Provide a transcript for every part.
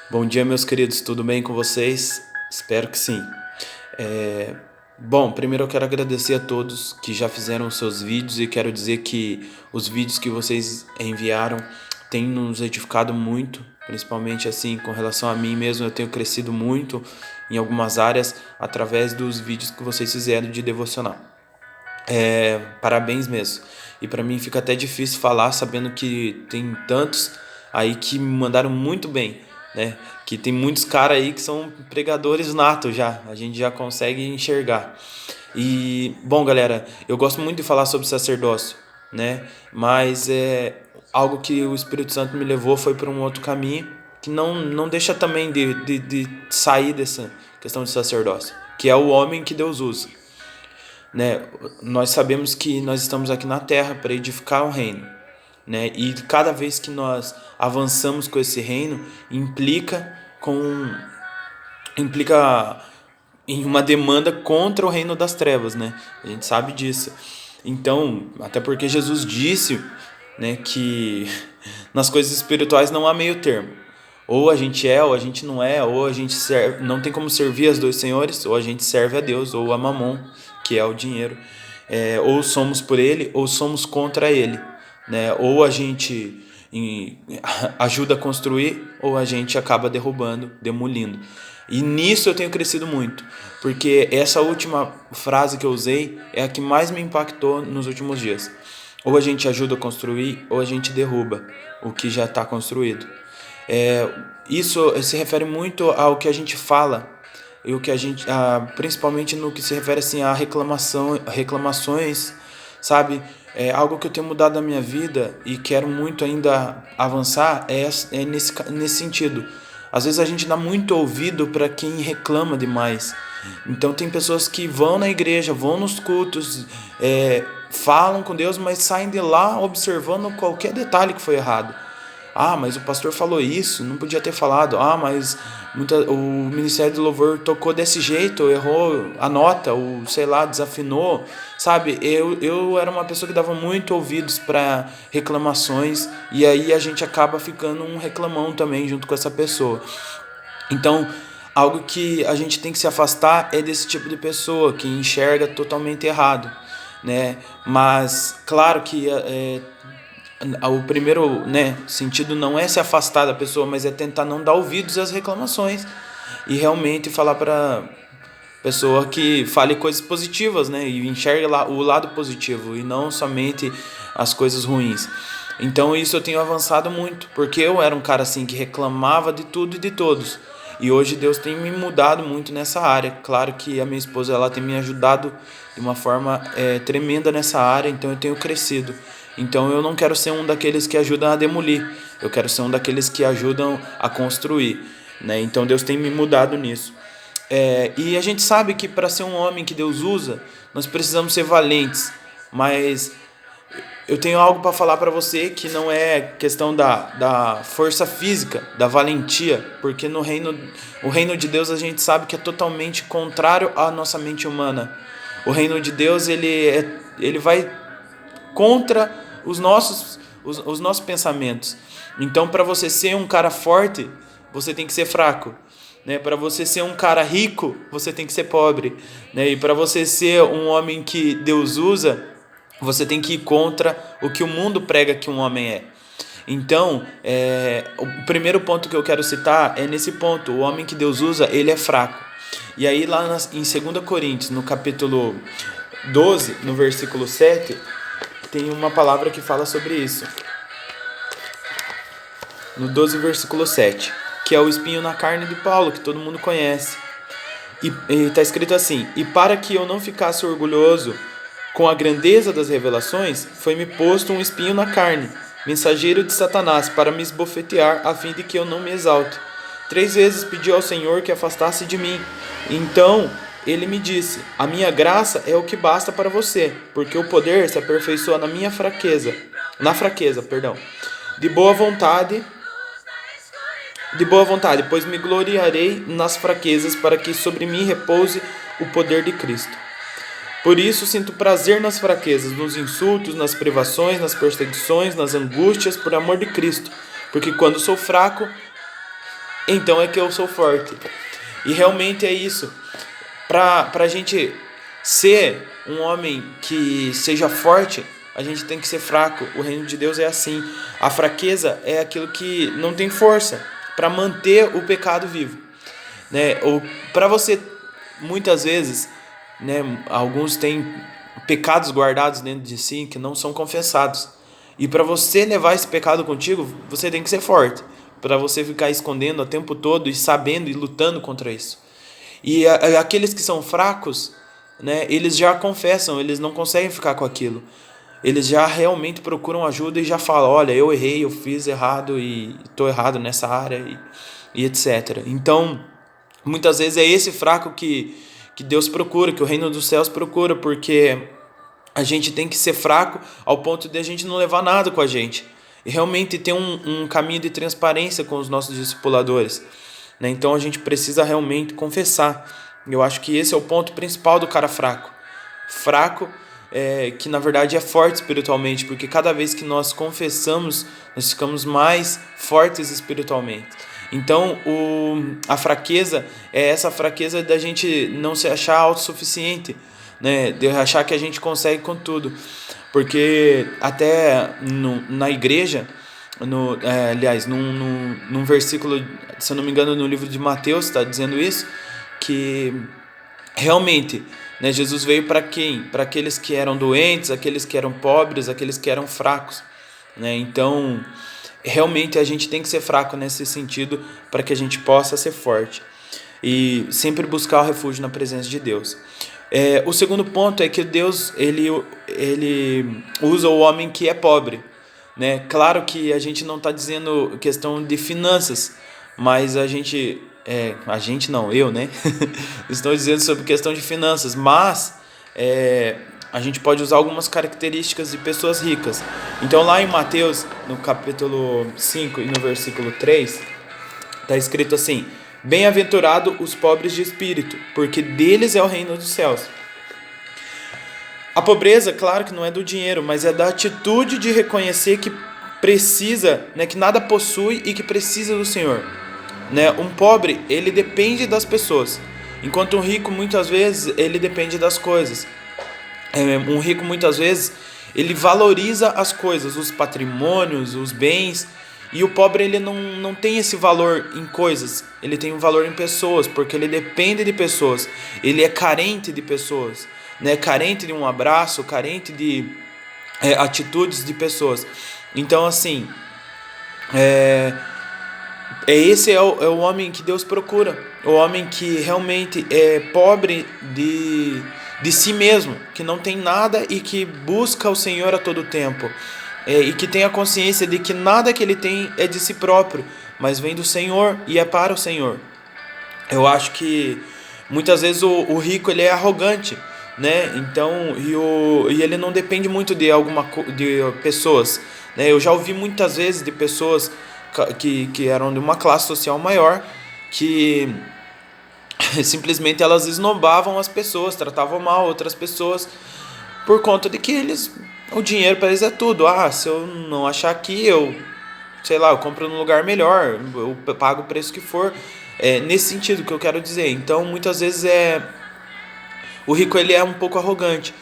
Bom dia, meus queridos, tudo bem com vocês? Espero que sim. Bom, primeiro eu quero agradecer a todos que já fizeram os seus vídeos e quero dizer que os vídeos que vocês enviaram têm nos edificado muito, principalmente assim com relação a mim mesmo. Eu tenho crescido muito em algumas áreas através dos vídeos que vocês fizeram de devocional. Parabéns mesmo. E para mim fica até difícil falar sabendo que tem tantos aí que me mandaram muito bem, né? Que tem muitos caras aí que são pregadores natos já. A gente já consegue enxergar. E, bom, galera, eu gosto muito de falar sobre sacerdócio, né? Mas algo que o Espírito Santo me levou foi para um outro caminho que não deixa também de sair dessa questão de sacerdócio, que é o homem que Deus usa, né? Nós sabemos que nós estamos aqui na terra para edificar o reino, né? E cada vez que nós avançamos com esse reino, implica em uma demanda contra o reino das trevas, né? A gente sabe disso. Então, até porque Jesus disse, né, que nas coisas espirituais não há meio termo. Ou a gente é, ou a gente não é, ou a gente serve, não tem como servir as dois senhores, ou a gente serve a Deus, ou a Mamon, que é o dinheiro. Ou somos por ele, ou somos contra ele, né? Ou a gente ajuda a construir, ou a gente acaba derrubando, demolindo. E nisso eu tenho crescido muito, porque essa última frase que eu usei é a que mais me impactou nos últimos dias. Ou a gente ajuda a construir, ou a gente derruba o que já está construído. Isso se refere muito ao que a gente fala e o que a gente, principalmente no que se refere assim a reclamações, sabe? Algo que eu tenho mudado na minha vida e quero muito ainda avançar é nesse sentido. Às vezes a gente dá muito ouvido para quem reclama demais. Então tem pessoas que vão na igreja, vão nos cultos, falam com Deus, mas saem de lá observando qualquer detalhe que foi errado. Ah, mas o pastor falou isso, não podia ter falado. Ah, mas o Ministério do Louvor tocou desse jeito, errou a nota, ou sei lá, desafinou. Sabe, eu era uma pessoa que dava muito ouvidos para reclamações, e aí a gente acaba ficando um reclamão também junto com essa pessoa. Então, algo que a gente tem que se afastar é desse tipo de pessoa que enxerga totalmente errado, né? Mas, claro que o primeiro, né, sentido não é se afastar da pessoa, mas é tentar não dar ouvidos às reclamações e realmente falar para pessoa que fale coisas positivas, né, e enxergue lá o lado positivo e não somente as coisas ruins. Então isso eu tenho avançado muito, porque eu era um cara assim que reclamava de tudo e de todos. E hoje Deus tem me mudado muito nessa área. Claro que a minha esposa ela tem me ajudado de uma forma tremenda nessa área, então eu tenho crescido. Então eu não quero ser um daqueles que ajudam a demolir, eu quero ser um daqueles que ajudam a construir, né? Então Deus tem me mudado nisso. E a gente sabe que para ser um homem que Deus usa, nós precisamos ser valentes, mas eu tenho algo para falar para você que não é questão da força física, da valentia, porque o reino de Deus a gente sabe que é totalmente contrário à nossa mente humana. O reino de Deus ele vai contra os nossos pensamentos. Então, para você ser um cara forte, você tem que ser fraco. Né? Para você ser um cara rico, você tem que ser pobre. Né? E para você ser um homem que Deus usa, você tem que ir contra o que o mundo prega que um homem é. Então, o primeiro ponto que eu quero citar é nesse ponto. O homem que Deus usa, ele é fraco. E aí lá em 2 Coríntios, no capítulo 12, no versículo 7, tem uma palavra que fala sobre isso. No 12, versículo 7, que é o espinho na carne de Paulo, que todo mundo conhece. E está escrito assim: e para que eu não ficasse orgulhoso com a grandeza das revelações, foi-me posto um espinho na carne, mensageiro de Satanás, para me esbofetear, a fim de que eu não me exalte. 3 vezes pedi ao Senhor que afastasse de mim. Então ele me disse: a minha graça é o que basta para você, porque o poder se aperfeiçoa na fraqueza, perdão. De boa vontade, pois me gloriarei nas fraquezas, para que sobre mim repouse o poder de Cristo. Por isso sinto prazer nas fraquezas, nos insultos, nas privações, nas perseguições, nas angústias, por amor de Cristo. Porque quando sou fraco, então é que eu sou forte. E realmente é isso. Para a gente ser um homem que seja forte, a gente tem que ser fraco. O reino de Deus é assim. A fraqueza é aquilo que não tem força para manter o pecado vivo, né? Ou para você, muitas vezes, né, alguns têm pecados guardados dentro de si que não são confessados. E para você levar esse pecado contigo, você tem que ser forte, para você ficar escondendo o tempo todo e sabendo e lutando contra isso. E aqueles que são fracos, né, eles já confessam, eles não conseguem ficar com aquilo. Eles já realmente procuram ajuda e já falam: olha, eu errei, eu fiz errado e estou errado nessa área e etc. Então, muitas vezes é esse fraco que Deus procura, que o reino dos céus procura, porque a gente tem que ser fraco ao ponto de a gente não levar nada com a gente. E realmente ter um caminho de transparência com os nossos discipuladores, né? Então a gente precisa realmente confessar. Eu acho que esse é o ponto principal do cara fraco. Fraco que na verdade é forte espiritualmente, porque cada vez que nós confessamos, nós ficamos mais fortes espiritualmente. Então a fraqueza é essa fraqueza da gente não se achar autossuficiente, né? De achar que a gente consegue com tudo. Porque até na igreja, aliás, num versículo, se eu não me engano, no livro de Mateus, está dizendo isso, que realmente, né, Jesus veio para quem? Para aqueles que eram doentes, aqueles que eram pobres, aqueles que eram fracos, né? Então, realmente a gente tem que ser fraco nesse sentido para que a gente possa ser forte e sempre buscar o refúgio na presença de Deus. O segundo ponto é que Deus ele usa o homem que é pobre, né? Claro que a gente não está dizendo questão de finanças, mas a gente não, eu, né? Estou dizendo sobre questão de finanças, mas a gente pode usar algumas características de pessoas ricas. Então lá em Mateus, no capítulo 5 e no versículo 3, está escrito assim: bem-aventurado os pobres de espírito, porque deles é o reino dos céus. A pobreza, claro que não é do dinheiro, mas é da atitude de reconhecer que precisa, né, que nada possui e que precisa do Senhor. Né? Um pobre, ele depende das pessoas, enquanto um rico, muitas vezes, ele depende das coisas. Um rico, muitas vezes, ele valoriza as coisas, os patrimônios, os bens. E o pobre, ele não tem esse valor em coisas, ele tem um valor em pessoas, porque ele depende de pessoas, ele é carente de pessoas, né? Carente de um abraço, carente de atitudes de pessoas. Então, assim, esse é o homem que Deus procura, o homem que realmente é pobre de si mesmo, que não tem nada e que busca o Senhor a todo tempo. E que tenha consciência de que nada que ele tem é de si próprio, mas vem do Senhor e é para o Senhor. Eu acho que muitas vezes o rico ele é arrogante, né? Então, e ele não depende muito de pessoas, né? Eu já ouvi muitas vezes de pessoas que eram de uma classe social maior, que simplesmente elas esnobavam as pessoas, tratavam mal outras pessoas, por conta de que o dinheiro para eles é tudo. Se eu não achar aqui, eu compro num lugar melhor, eu pago o preço que for. Nesse sentido que eu quero dizer. Então, muitas vezes o rico ele é um pouco arrogante,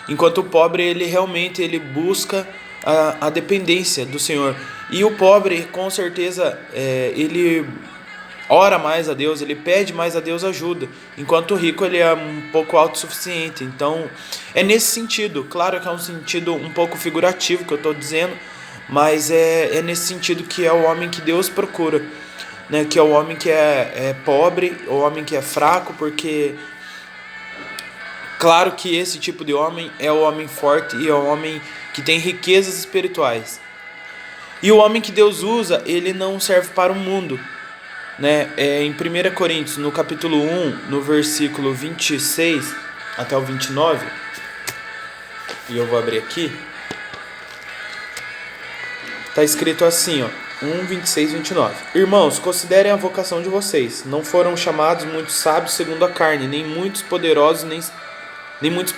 enquanto o pobre ele realmente busca a dependência do Senhor. E o pobre, com certeza, ele ora mais a Deus, ele pede mais a Deus ajuda, enquanto o rico ele é um pouco autossuficiente. Então é nesse sentido, claro que é um sentido um pouco figurativo que eu estou dizendo, mas é nesse sentido que é o homem que Deus procura, né? Que é o homem que é pobre, o homem que é fraco, porque claro que esse tipo de homem é o homem forte e é o homem que tem riquezas espirituais. E o homem que Deus usa, ele não serve para o mundo, né? Em 1 Coríntios, no capítulo 1, no versículo 26 até o 29, e eu vou abrir aqui, está escrito assim, 1, 26 e 29. Irmãos, considerem a vocação de vocês. Não foram chamados muitos sábios segundo a carne, nem muitos poderosos, nem muitos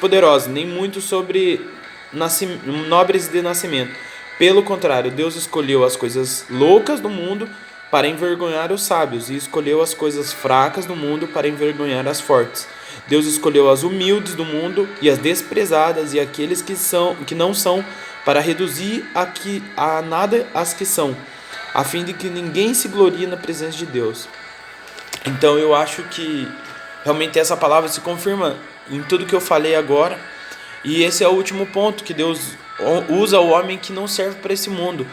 nobres de nascimento. Pelo contrário, Deus escolheu as coisas loucas do mundo para envergonhar os sábios, e escolheu as coisas fracas do mundo para envergonhar as fortes. Deus escolheu as humildes do mundo e as desprezadas e aqueles que não são, para reduzir a nada as que são, a fim de que ninguém se glorie na presença de Deus. Então eu acho que realmente essa palavra se confirma em tudo que eu falei agora. E esse é o último ponto, que Deus usa o homem que não serve para esse mundo.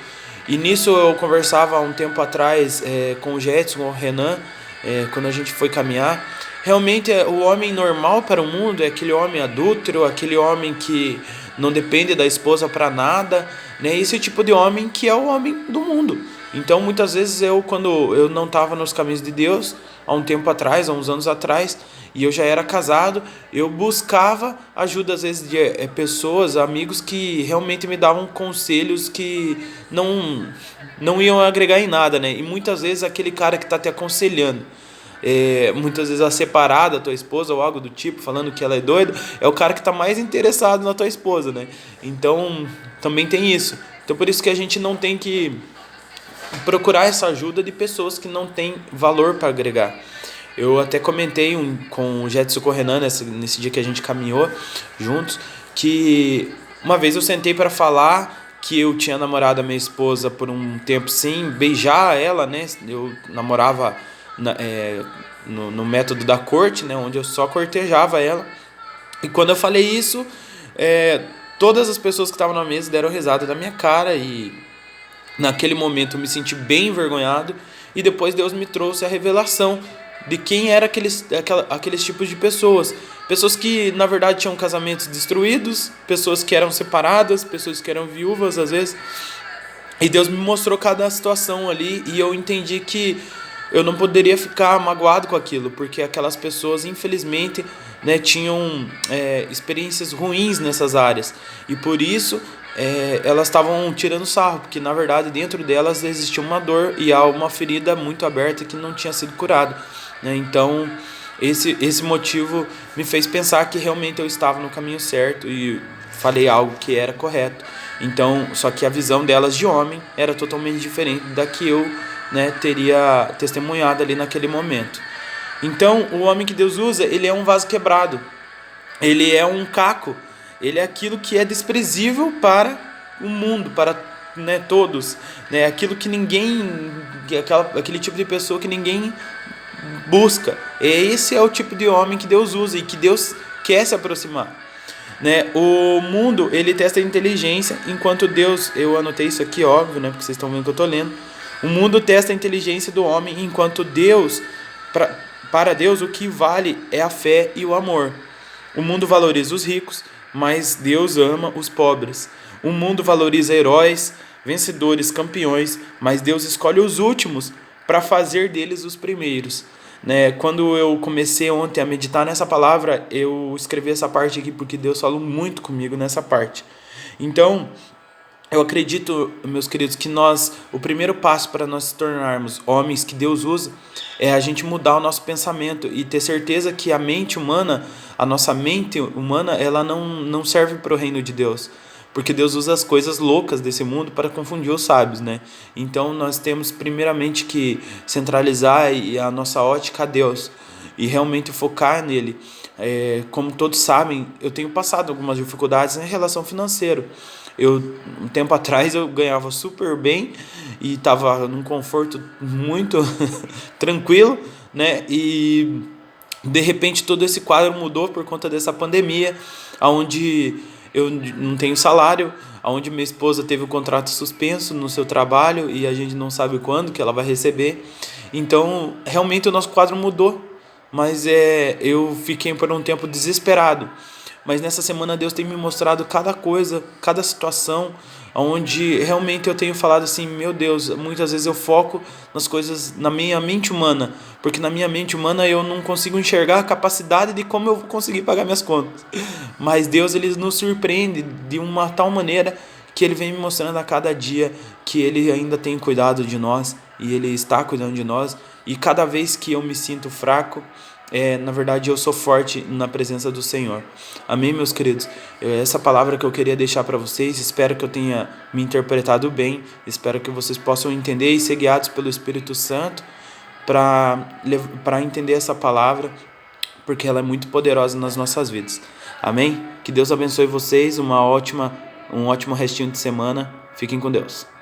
E nisso eu conversava há um tempo atrás com o Jetson, com o Renan, quando a gente foi caminhar. Realmente o homem normal para o mundo é aquele homem adúltero, aquele homem que não depende da esposa para nada, né? Esse tipo de homem que é o homem do mundo. Então muitas vezes quando eu não estava nos caminhos de Deus, há um tempo atrás, há uns anos atrás, e eu já era casado, eu buscava ajuda às vezes de pessoas, amigos que realmente me davam conselhos que não iam agregar em nada, né? E muitas vezes aquele cara que está te aconselhando, muitas vezes a separar da tua esposa ou algo do tipo, falando que ela é doida, é o cara que está mais interessado na tua esposa, né? Então também tem isso. Então por isso que a gente não tem que procurar essa ajuda de pessoas que não têm valor para agregar. Eu até comentei com o Jetson Correnan nesse dia que a gente caminhou juntos, que uma vez eu sentei para falar que eu tinha namorado a minha esposa por um tempo sem beijar ela, né? Eu namorava no método da corte, né? Onde eu só cortejava ela. E quando eu falei isso, todas as pessoas que estavam na mesa deram risada da minha cara, e naquele momento eu me senti bem envergonhado. E depois Deus me trouxe a revelação de quem eram aqueles tipos de pessoas. Pessoas que na verdade tinham casamentos destruídos, pessoas que eram separadas, pessoas que eram viúvas às vezes. E Deus me mostrou cada situação ali, e eu entendi que eu não poderia ficar magoado com aquilo, porque aquelas pessoas infelizmente, né, tinham experiências ruins nessas áreas, e por isso elas estavam tirando sarro, porque na verdade dentro delas existia uma dor e há uma ferida muito aberta que não tinha sido curada, né? Então esse motivo me fez pensar que realmente eu estava no caminho certo e falei algo que era correto. Então, só que a visão delas de homem era totalmente diferente da que eu, né, teria testemunhado ali naquele momento. Então o homem que Deus usa, ele é um vaso quebrado, ele é um caco, ele é aquilo que é desprezível para o mundo, para, né, todos, né, aquilo que ninguém, aquele tipo de pessoa que ninguém busca. Esse é o tipo de homem que Deus usa e que Deus quer se aproximar, né? O mundo, ele testa a inteligência, enquanto Deus, eu anotei isso aqui, óbvio, né, porque vocês estão vendo que eu estou lendo. O mundo testa a inteligência do homem, enquanto Deus, para Deus, o que vale é a fé e o amor. O mundo valoriza os ricos, mas Deus ama os pobres. O mundo valoriza heróis, vencedores, campeões, mas Deus escolhe os últimos para fazer deles os primeiros, né? Quando eu comecei ontem a meditar nessa palavra, eu escrevi essa parte aqui porque Deus falou muito comigo nessa parte. Então, eu acredito, meus queridos, que o primeiro passo para nós se tornarmos homens que Deus usa é a gente mudar o nosso pensamento e ter certeza que a nossa mente humana, ela não serve para o reino de Deus. Porque Deus usa as coisas loucas desse mundo para confundir os sábios, né? Então nós temos primeiramente que centralizar a nossa ótica a Deus e realmente focar nele. Como todos sabem, eu tenho passado algumas dificuldades em relação financeira. Um tempo atrás eu ganhava super bem e estava num conforto muito tranquilo, né? E de repente todo esse quadro mudou por conta dessa pandemia, onde eu não tenho salário, onde minha esposa teve o contrato suspenso no seu trabalho e a gente não sabe quando que ela vai receber. Então realmente o nosso quadro mudou, mas eu fiquei por um tempo desesperado. Mas nessa semana Deus tem me mostrado cada coisa, cada situação, onde realmente eu tenho falado assim, meu Deus, muitas vezes eu foco nas coisas na minha mente humana, porque na minha mente humana eu não consigo enxergar a capacidade de como eu vou conseguir pagar minhas contas. Mas Deus, ele nos surpreende de uma tal maneira que ele vem me mostrando a cada dia que ele ainda tem cuidado de nós e ele está cuidando de nós. E cada vez que eu me sinto fraco, na verdade, eu sou forte na presença do Senhor. Amém, meus queridos? Essa palavra que eu queria deixar para vocês, espero que eu tenha me interpretado bem, espero que vocês possam entender e ser guiados pelo Espírito Santo para entender essa palavra, porque ela é muito poderosa nas nossas vidas. Amém? Que Deus abençoe vocês, um ótimo restinho de semana. Fiquem com Deus.